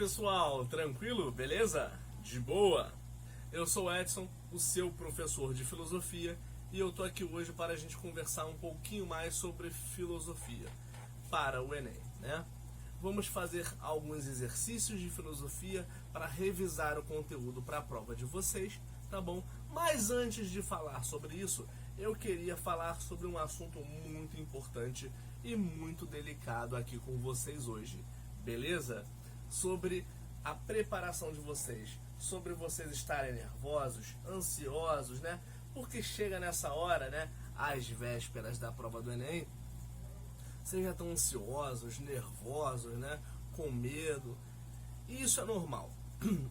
pessoal, tranquilo? Beleza? De boa? Eu sou o Edson, o seu professor de filosofia, e eu tô aqui hoje para a gente conversar um pouquinho mais sobre filosofia para o Enem, né? Vamos fazer alguns exercícios de filosofia para revisar o conteúdo para a prova de vocês, tá bom? Mas antes de falar sobre isso, eu queria falar sobre um assunto muito importante e muito delicado aqui com vocês hoje, beleza? Sobre a preparação de vocês, sobre vocês estarem nervosos, ansiosos, né? Porque chega nessa hora, né? Às vésperas da prova do Enem, vocês já estão ansiosos, nervosos, né? Com medo. E isso é normal.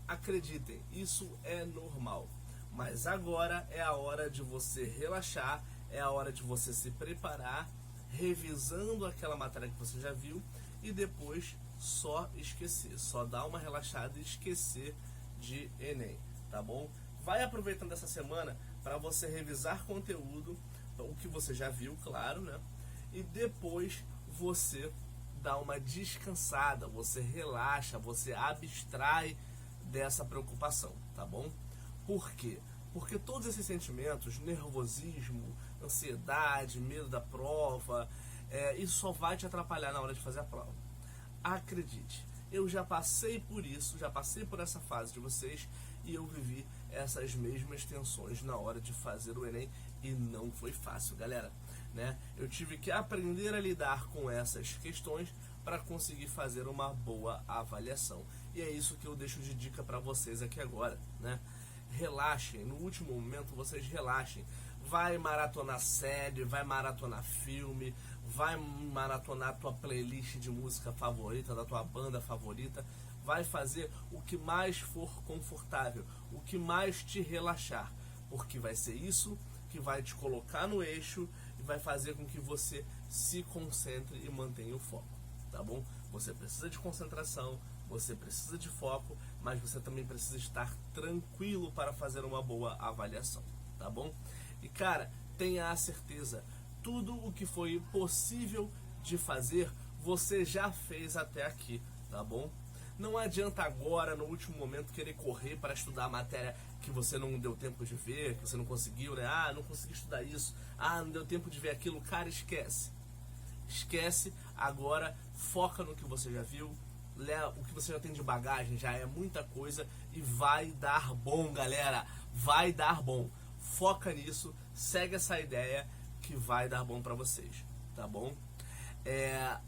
Acreditem, isso é normal. Mas agora é a hora de você relaxar, é a hora de você se preparar, revisando aquela matéria que você já viu e depois só esquecer, só dar uma relaxada e esquecer de Enem, tá bom? Vai aproveitando essa semana para você revisar conteúdo, o que você já viu, claro, né? E depois você dá uma descansada, você relaxa, você abstrai dessa preocupação, tá bom? Por quê? Porque todos esses sentimentos, nervosismo, ansiedade, medo da prova, isso só vai te atrapalhar na hora de fazer a prova. Acredite, eu já passei por isso, já passei por essa fase de vocês e eu vivi essas mesmas tensões na hora de fazer o Enem e não foi fácil, galera, né? Eu tive que aprender a lidar com essas questões para conseguir fazer uma boa avaliação. E é isso que eu deixo de dica para vocês aqui agora, né? Relaxem, no último momento vocês relaxem. Vai maratonar série, vai maratonar filme, vai maratonar tua playlist de música favorita, da tua banda favorita. Vai fazer o que mais for confortável, o que mais te relaxar, porque vai ser isso que vai te colocar no eixo e vai fazer com que você se concentre e mantenha o foco, tá bom? Você precisa de concentração, você precisa de foco, mas você também precisa estar tranquilo para fazer uma boa avaliação, tá bom? E cara, tenha a certeza, tudo o que foi possível de fazer, você já fez até aqui, tá bom? Não adianta agora, no último momento, querer correr para estudar a matéria que você não deu tempo de ver, que você não conseguiu, né? Ah, não consegui estudar isso. Ah, não deu tempo de ver aquilo. Cara, esquece. Esquece. Agora, foca no que você já viu. O que você já tem de bagagem já é muita coisa e vai dar bom, galera. Vai dar bom. Foca nisso, segue essa ideia que vai dar bom para vocês, tá bom?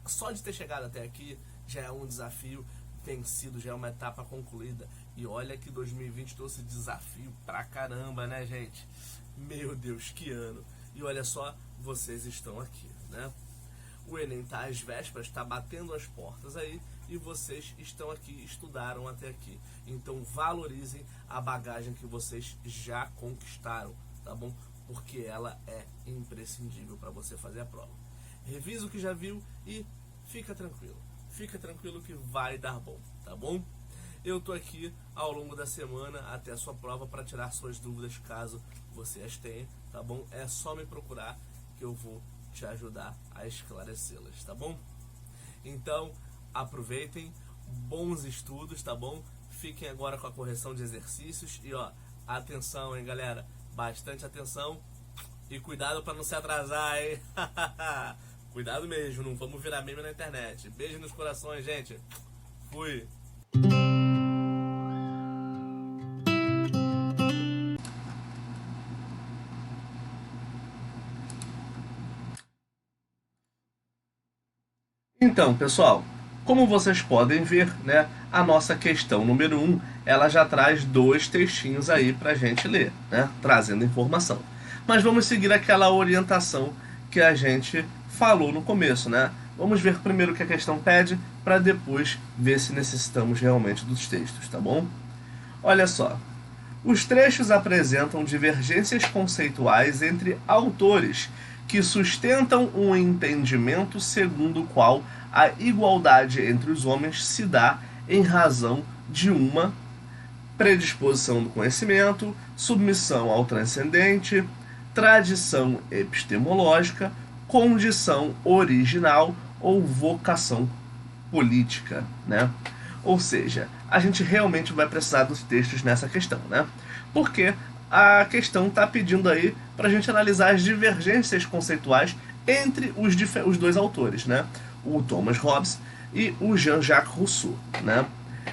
Só de ter chegado até aqui já é um desafio vencido, já é uma etapa concluída. E olha que 2020 trouxe desafio pra caramba, né, gente? Meu Deus, que ano! E olha só, vocês estão aqui, né? O Enem tá às vésperas, tá batendo as portas aí, e vocês estão aqui, estudaram até aqui. Então valorizem a bagagem que vocês já conquistaram, tá bom? Porque ela é imprescindível para você fazer a prova. Revisa o que já viu e fica tranquilo. Fica tranquilo que vai dar bom, tá bom? Eu tô aqui ao longo da semana até a sua prova para tirar suas dúvidas caso você as tenha, tá bom? É só me procurar que eu vou te ajudar a esclarecê-las, tá bom? Então, aproveitem, bons estudos, tá bom? Fiquem agora com a correção de exercícios e ó, atenção, hein, galera? Bastante atenção e cuidado para não se atrasar, hein? Cuidado mesmo, não vamos virar meme na internet. Beijo nos corações, gente. Fui. Então, pessoal, como vocês podem ver, né, a nossa questão número 1, ela já traz 2 textinhos aí pra gente ler, né, trazendo informação. Mas vamos seguir aquela orientação que a gente falou no começo, né? Vamos ver primeiro o que a questão pede, para depois ver se necessitamos realmente dos textos, tá bom? Olha só. Os trechos apresentam divergências conceituais entre autores que sustentam um entendimento segundo o qual a igualdade entre os homens se dá em razão de uma predisposição do conhecimento, submissão ao transcendente, tradição epistemológica, condição original ou vocação política, né? Ou seja, a gente realmente vai precisar dos textos nessa questão, né? Porque a questão está pedindo aí para a gente analisar as divergências conceituais entre os dois autores, né? O Thomas Hobbes e o Jean-Jacques Rousseau, né?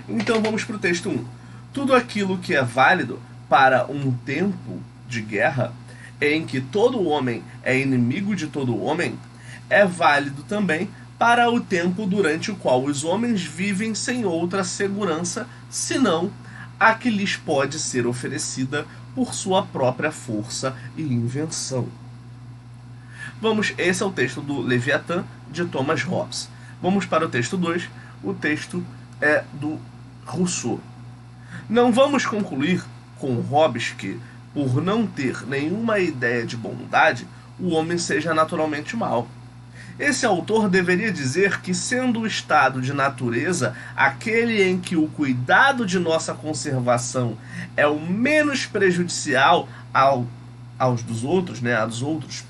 Então vamos para o texto 1. Tudo aquilo que é válido para um tempo de guerra, em que todo homem é inimigo de todo homem, é válido também para o tempo durante o qual os homens vivem sem outra segurança senão a que lhes pode ser oferecida por sua própria força e invenção. Esse é o texto do Leviatã, de Thomas Hobbes. Vamos para o texto 2. O texto é do Rousseau. Não vamos concluir com Hobbes que, por não ter nenhuma ideia de bondade, o homem seja naturalmente mau. Esse autor deveria dizer que, sendo o estado de natureza aquele em que o cuidado de nossa conservação é o menos prejudicial aos dos outros, né, aos outros,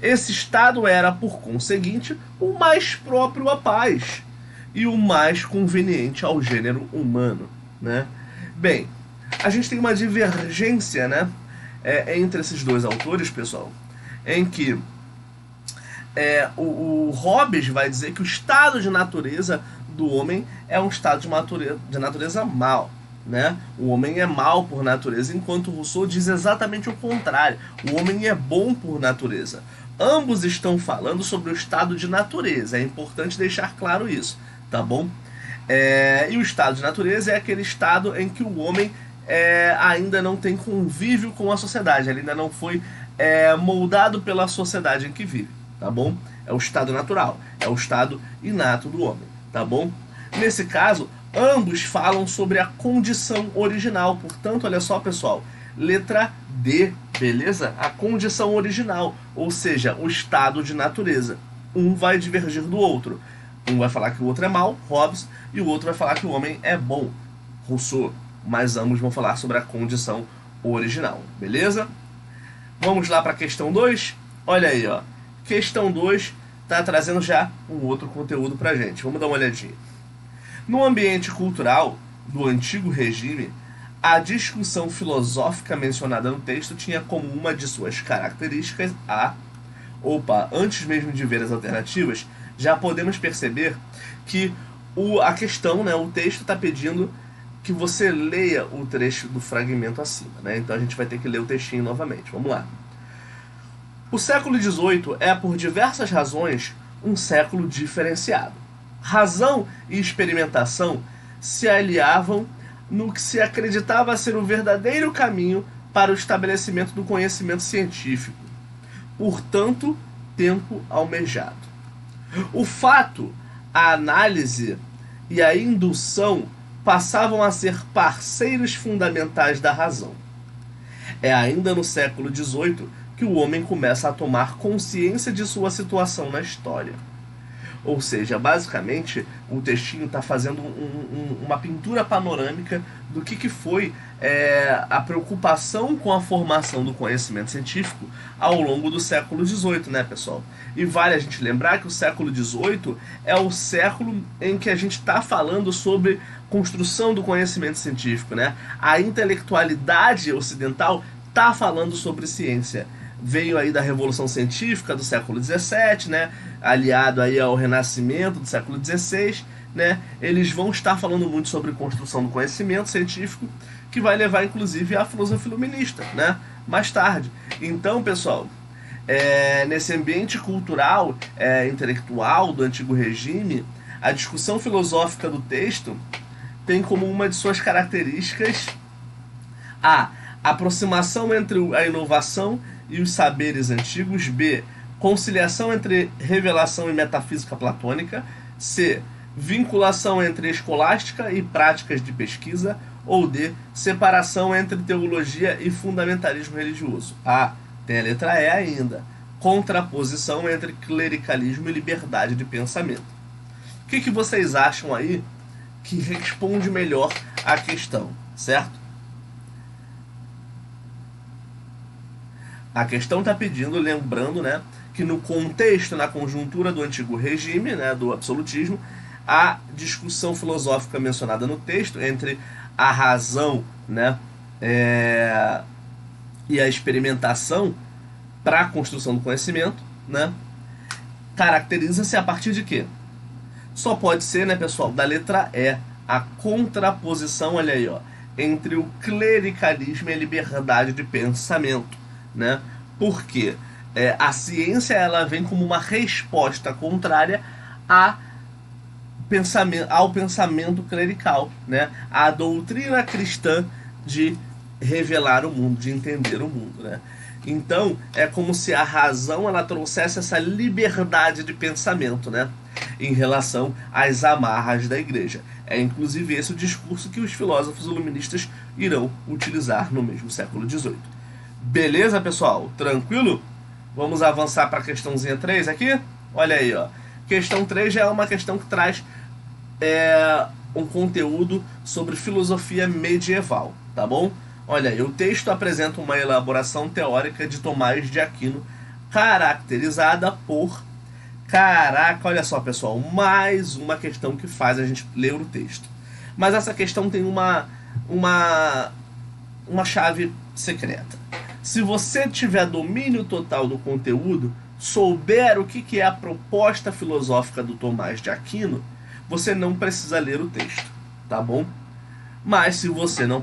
esse estado era, por conseguinte, o mais próprio à paz e o mais conveniente ao gênero humano, né? Bem, a gente tem uma divergência, né, entre esses dois autores, pessoal, em que o Hobbes vai dizer que o estado de natureza do homem é um estado de natureza mau, né? O homem é mau por natureza, enquanto Rousseau diz exatamente o contrário. O homem é bom por natureza. Ambos estão falando sobre o estado de natureza. É importante deixar claro isso, tá bom? E o estado de natureza é aquele estado em que o homem ainda não tem convívio com a sociedade. Ele ainda não foi moldado pela sociedade em que vive, tá bom? É o estado natural, é o estado inato do homem, tá bom? Nesse caso, ambos falam sobre a condição original. Portanto, olha só, pessoal, letra D, beleza? A condição original, ou seja, o estado de natureza. Um vai divergir do outro. Um vai falar que o outro é mau, Hobbes, e o outro vai falar que o homem é bom, Rousseau. Mas ambos vão falar sobre a condição original, beleza? Vamos lá para a questão 2? Olha aí, ó. Questão 2 está trazendo já um outro conteúdo para a gente. Vamos dar uma olhadinha. No ambiente cultural do antigo regime, a discussão filosófica mencionada no texto tinha como uma de suas características antes mesmo de ver as alternativas, já podemos perceber que a questão, né, o texto está pedindo que você leia o trecho do fragmento acima, né? Então a gente vai ter que ler o textinho novamente. Vamos lá. O século XVIII é, por diversas razões, um século diferenciado. Razão e experimentação se aliavam no que se acreditava ser o verdadeiro caminho para o estabelecimento do conhecimento científico. Portanto, tempo almejado. O fato, a análise e a indução passavam a ser parceiros fundamentais da razão. É ainda no século XVIII que o homem começa a tomar consciência de sua situação na história. Ou seja, basicamente, o textinho está fazendo uma pintura panorâmica do que foi a preocupação com a formação do conhecimento científico ao longo do século XVIII, né, pessoal? E vale a gente lembrar que o século XVIII é o século em que a gente está falando sobre construção do conhecimento científico, né? A intelectualidade ocidental está falando sobre ciência. Veio aí da Revolução Científica do século XVII, né, aliado aí ao Renascimento do século XVI, né, eles vão estar falando muito sobre construção do conhecimento científico, que vai levar inclusive à filosofia iluminista, né, mais tarde. Então, pessoal, nesse ambiente cultural, intelectual do antigo regime, a discussão filosófica do texto tem como uma de suas características a aproximação entre a inovação e os saberes antigos. B. Conciliação entre revelação e metafísica platônica. C. Vinculação entre escolástica e práticas de pesquisa. Ou D. Separação entre teologia e fundamentalismo religioso. Tem a letra E ainda. Contraposição entre clericalismo e liberdade de pensamento. O que vocês acham aí que responde melhor à questão, certo? A questão está pedindo, lembrando, né, que no contexto, na conjuntura do antigo regime, né, do absolutismo, a discussão filosófica mencionada no texto entre a razão, né, e a experimentação para a construção do conhecimento, né, caracteriza-se a partir de quê? Só pode ser, né, pessoal, da letra E, a contraposição, olha aí, ó, entre o clericalismo e a liberdade de pensamento, né? Porque a ciência, ela vem como uma resposta contrária ao pensamento clerical, né? A doutrina cristã de revelar o mundo, de entender o mundo, né? Então, é como se a razão, ela trouxesse essa liberdade de pensamento, né, em relação às amarras da igreja. É inclusive esse o discurso que os filósofos iluministas irão utilizar no mesmo século XVIII. Beleza, pessoal? Tranquilo? Vamos avançar para a questãozinha 3 aqui? Olha aí, ó. Questão 3 já é uma questão que traz um conteúdo sobre filosofia medieval, tá bom? Olha aí, o texto apresenta uma elaboração teórica de Tomás de Aquino, caracterizada por... Caraca, olha só, pessoal, mais uma questão que faz a gente ler o texto. Mas essa questão tem uma chave secreta. Se você tiver domínio total do conteúdo, souber o que é a proposta filosófica do Tomás de Aquino, você não precisa ler o texto, tá bom? Mas se você não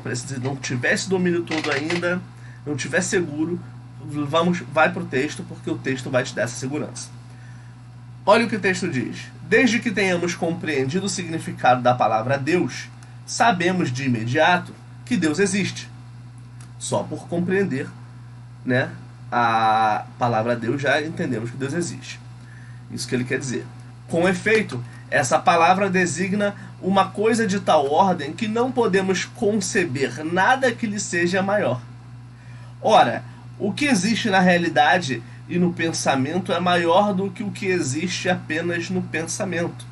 tiver esse domínio todo ainda, não tiver seguro, vai para o texto, porque o texto vai te dar essa segurança. Olha o que o texto diz. Desde que tenhamos compreendido o significado da palavra Deus, sabemos de imediato que Deus existe. Só por compreender, né, a palavra Deus já entendemos que Deus existe. Isso que ele quer dizer. Com efeito, essa palavra designa uma coisa de tal ordem que não podemos conceber nada que lhe seja maior. Ora, o que existe na realidade e no pensamento é maior do que o que existe apenas no pensamento.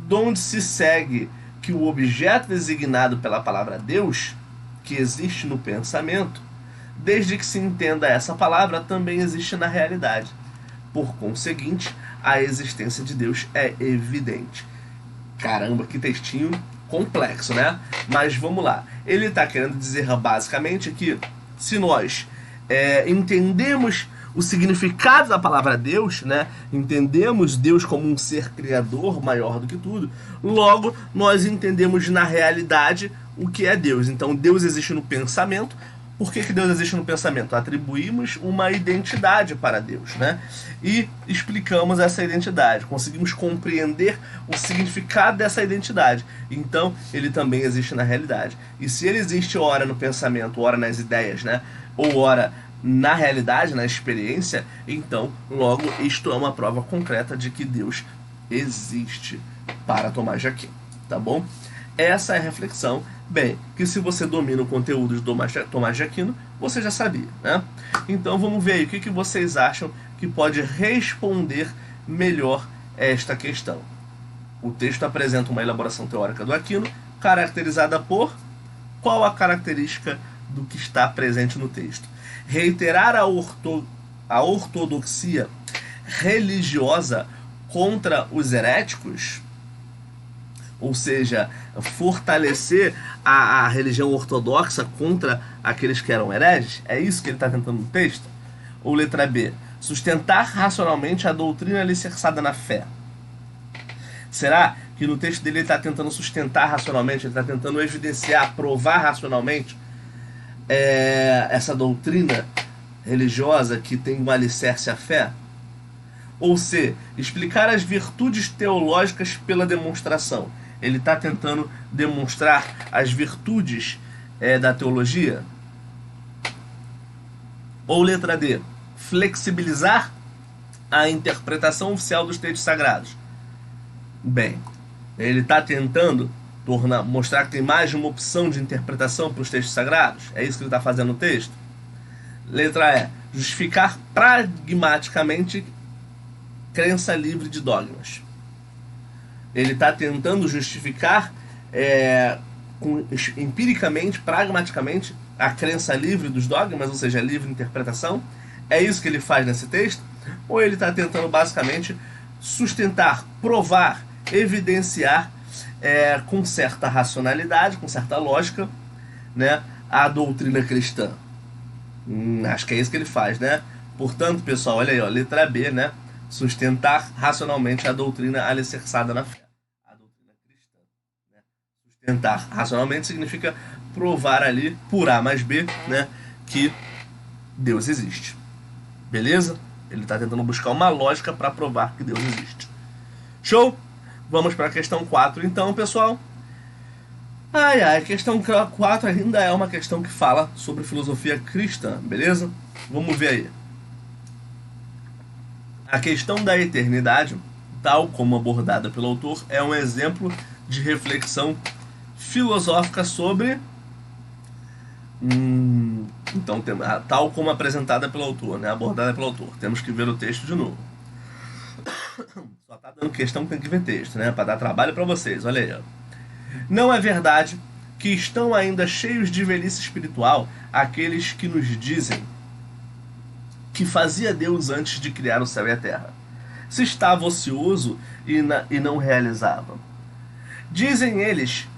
Donde se segue que o objeto designado pela palavra Deus, que existe no pensamento, desde que se entenda essa palavra, também existe na realidade. Por conseguinte, a existência de Deus é evidente. Caramba, que textinho complexo, né? Mas vamos lá. Ele está querendo dizer basicamente que se nós entendemos o significado da palavra Deus, né? Entendemos Deus como um ser criador maior do que tudo, logo nós entendemos na realidade o que é Deus. Então Deus existe no pensamento. Por que Deus existe no pensamento? Atribuímos uma identidade para Deus, né? E explicamos essa identidade, conseguimos compreender o significado dessa identidade. Então, ele também existe na realidade. E se ele existe ora no pensamento, ora nas ideias, né? Ou ora na realidade, na experiência, então, logo, isto é uma prova concreta de que Deus existe para Tomás de Aquino, tá bom? Essa é a reflexão. Bem, que se você domina o conteúdo de Tomás de Aquino, você já sabia, né? Então vamos ver aí o que vocês acham que pode responder melhor esta questão. O texto apresenta uma elaboração teórica do Aquino, caracterizada por... Qual a característica do que está presente no texto? Reiterar a ortodoxia religiosa contra os heréticos, ou seja, fortalecer a religião ortodoxa contra aqueles que eram hereges? É isso que ele está tentando no texto? Ou letra B, sustentar racionalmente a doutrina alicerçada na fé? Será que no texto dele ele está tentando sustentar racionalmente, ele está tentando evidenciar, provar racionalmente essa doutrina religiosa que tem um alicerce à fé? Ou C, explicar as virtudes teológicas pela demonstração? Ele está tentando demonstrar as virtudes da teologia? Ou letra D, flexibilizar a interpretação oficial dos textos sagrados? Bem, ele está tentando mostrar que tem mais de uma opção de interpretação para os textos sagrados? É isso que ele está fazendo no texto? Letra E, justificar pragmaticamente crença livre de dogmas. Ele está tentando justificar empiricamente, pragmaticamente, a crença livre dos dogmas, ou seja, a livre interpretação. É isso que ele faz nesse texto? Ou ele está tentando basicamente sustentar, provar evidenciar com certa racionalidade, com certa lógica, né, a doutrina cristã. Acho que é isso que ele faz, né? Portanto, pessoal, olha aí, ó, letra B, né? Sustentar racionalmente a doutrina alicerçada na fé. A doutrina cristã. Né? Sustentar racionalmente significa provar ali, por A mais B, né, que Deus existe. Beleza? Ele está tentando buscar uma lógica para provar que Deus existe. Show? Vamos para a questão 4 então, pessoal. A questão 4 ainda é uma questão que fala sobre filosofia cristã, beleza? Vamos ver aí. A questão da eternidade, tal como abordada pelo autor, é um exemplo de reflexão filosófica sobre... Então, tal como apresentada pelo autor, né? Abordada pelo autor. Temos que ver o texto de novo. Só tá dando questão que tem que ver texto, né? Para dar trabalho para vocês, olha aí, ó. Não é verdade que estão ainda cheios de velhice espiritual aqueles que nos dizem que fazia Deus antes de criar o céu e a terra, se estava ocioso e não realizava. Dizem eles,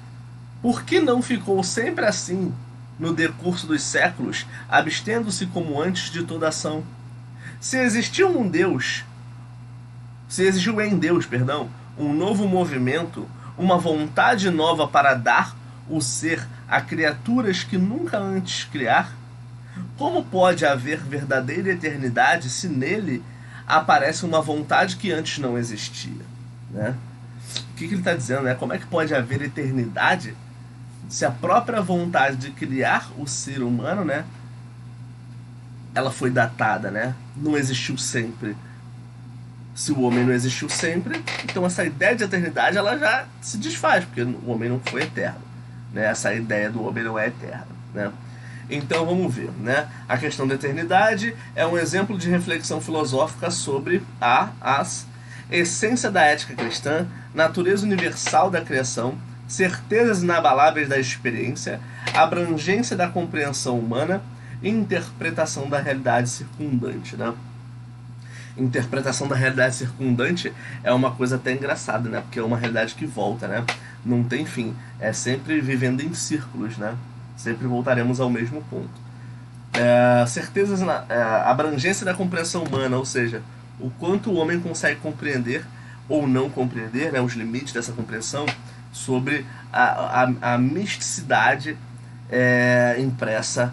por que não ficou sempre assim no decurso dos séculos, abstendo-se como antes de toda ação? Se existiu em Deus, um novo movimento, uma vontade nova para dar o ser a criaturas que nunca antes criar, como pode haver verdadeira eternidade se nele aparece uma vontade que antes não existia? Né? O que ele está dizendo? Né? Como é que pode haver eternidade se a própria vontade de criar o ser humano, né, ela foi datada, né? Não existiu sempre. Se o homem não existiu sempre, então essa ideia de eternidade ela já se desfaz, porque o homem não foi eterno, né? Essa ideia do homem não é eterna, né? Então vamos ver, né? A questão da eternidade é um exemplo de reflexão filosófica sobre a essência da ética cristã, natureza universal da criação, certezas inabaláveis da experiência, abrangência da compreensão humana e interpretação da realidade circundante, né? Interpretação da realidade circundante é uma coisa até engraçada, né? Porque é uma realidade que volta, né? Não tem fim. É sempre vivendo em círculos, né? Sempre voltaremos ao mesmo ponto. Certezas na abrangência da compreensão humana, ou seja, o quanto o homem consegue compreender ou não compreender, né? Os limites dessa compreensão sobre a misticidade impressa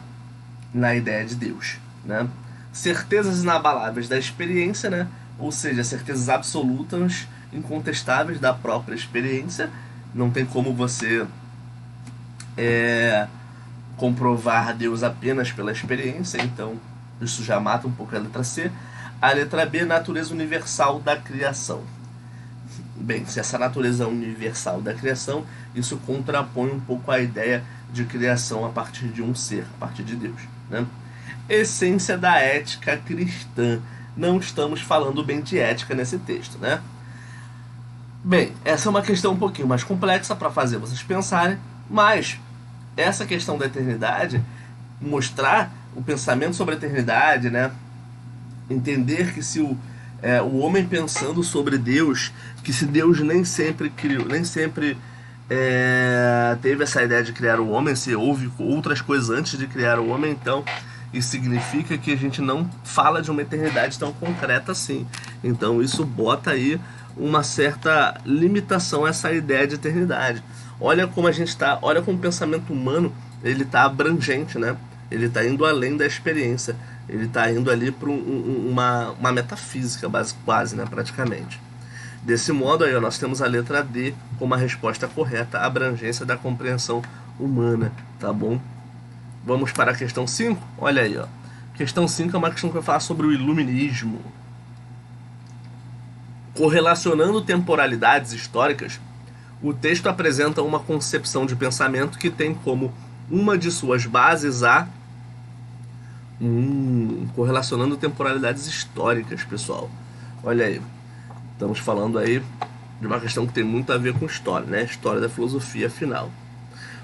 na ideia de Deus, né? Certezas inabaláveis da experiência, né? Ou seja, certezas absolutas, incontestáveis da própria experiência. Não tem como você comprovar Deus apenas pela experiência, então isso já mata um pouco a letra C. A letra B, natureza universal da criação. Bem, se essa natureza universal da criação, isso contrapõe um pouco a ideia de criação a partir de um ser, a partir de Deus, né? Essência da ética cristã. Não estamos falando bem de ética nesse texto, né? Bem, essa é uma questão um pouquinho mais complexa para fazer vocês pensarem, mas essa questão da eternidade, mostrar o pensamento sobre a eternidade, né? Entender que se o homem pensando sobre Deus, que se Deus nem sempre criou, nem sempre teve essa ideia de criar o homem, se houve outras coisas antes de criar o homem, então isso significa que a gente não fala de uma eternidade tão concreta assim. Então isso bota aí uma certa limitação a essa ideia de eternidade. Olha como a gente está, olha como o pensamento humano ele está abrangente, né? Ele está indo além da experiência, ele está indo ali para uma metafísica quase, né? Praticamente. Desse modo aí, ó, nós temos a letra D como a resposta correta, a abrangência da compreensão humana, tá bom? Vamos para a questão 5? Olha aí, ó. Questão 5 é uma questão que vai falar sobre o iluminismo. Correlacionando temporalidades históricas, o texto apresenta uma concepção de pensamento que tem como uma de suas bases correlacionando temporalidades históricas, pessoal. Olha aí. Estamos falando aí de uma questão que tem muito a ver com história, né? História da filosofia, afinal.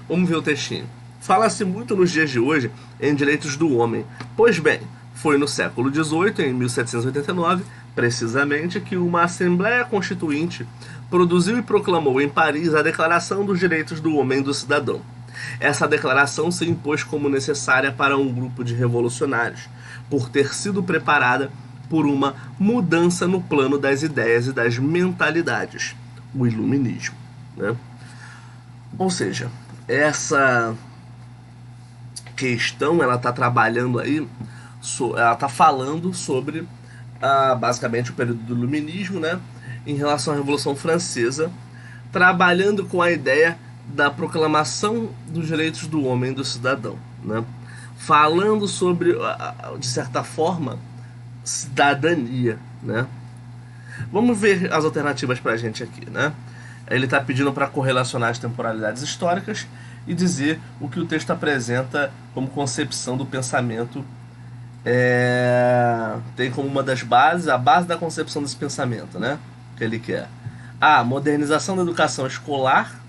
Vamos ver o textinho. Fala-se muito nos dias de hoje em direitos do homem. Pois bem, foi no século XVIII, em 1789, precisamente, que uma Assembleia Constituinte produziu e proclamou em Paris a Declaração dos Direitos do Homem e do Cidadão. Essa declaração se impôs como necessária para um grupo de revolucionários, por ter sido preparada por uma mudança no plano das ideias e das mentalidades, o iluminismo, né? Ou seja, essa questão ela está trabalhando aí, ela está falando sobre basicamente o período do iluminismo, né, em relação à Revolução Francesa, trabalhando com a ideia da proclamação dos direitos do homem e do cidadão, né, falando sobre, de certa forma, cidadania, né. Vamos ver as alternativas para a gente aqui, né. Ele está pedindo para correlacionar as temporalidades históricas e dizer o que o texto apresenta como concepção do pensamento. Tem como uma das bases, a base da concepção desse pensamento, né? Que ele quer. A modernização da educação escolar.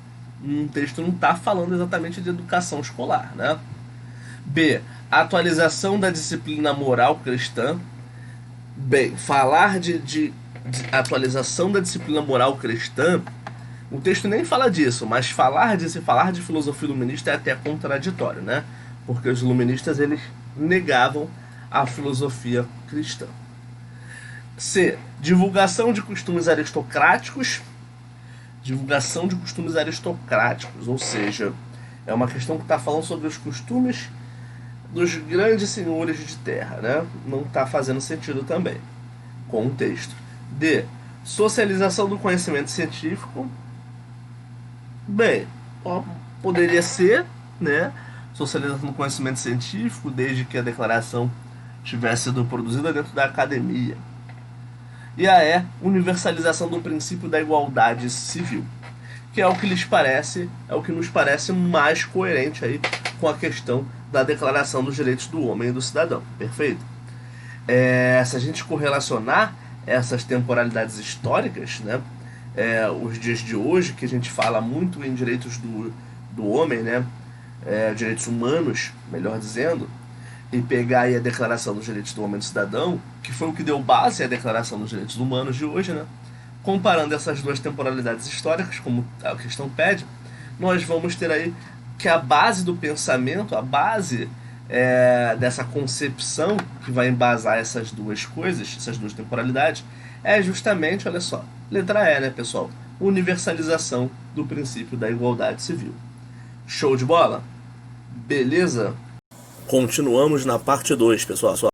O texto não está falando exatamente de educação escolar, né? B. A atualização da disciplina moral cristã. Bem, falar de atualização da disciplina moral cristã, o texto nem fala disso, mas falar disso e falar de filosofia iluminista é até contraditório, né? Porque os iluministas eles negavam a filosofia cristã. C. Divulgação de costumes aristocráticos. Divulgação de costumes aristocráticos, ou seja, é uma questão que está falando sobre os costumes dos grandes senhores de terra, né? Não está fazendo sentido também com o texto. D. Socialização do conhecimento científico. Bem, poderia ser, né? Socialização do conhecimento científico, desde que a declaração tivesse sido produzida dentro da academia. E a E, universalização do princípio da igualdade civil, que é o que lhes parece, é o que nos parece mais coerente aí com a questão da Declaração dos Direitos do Homem e do Cidadão. Perfeito? Se a gente correlacionar essas temporalidades históricas, né? Os dias de hoje, que a gente fala muito em direitos do homem, né? Direitos humanos, melhor dizendo, e pegar aí a Declaração dos Direitos do Homem e do Cidadão, que foi o que deu base à Declaração dos Direitos Humanos de hoje, né? Comparando essas duas temporalidades históricas, como a questão pede, nós vamos ter aí que a base do pensamento, a base dessa concepção que vai embasar essas duas coisas, essas duas temporalidades, é justamente, olha só, letra E, né, pessoal? Universalização do princípio da igualdade civil. Show de bola? Beleza? Continuamos na parte 2, pessoal.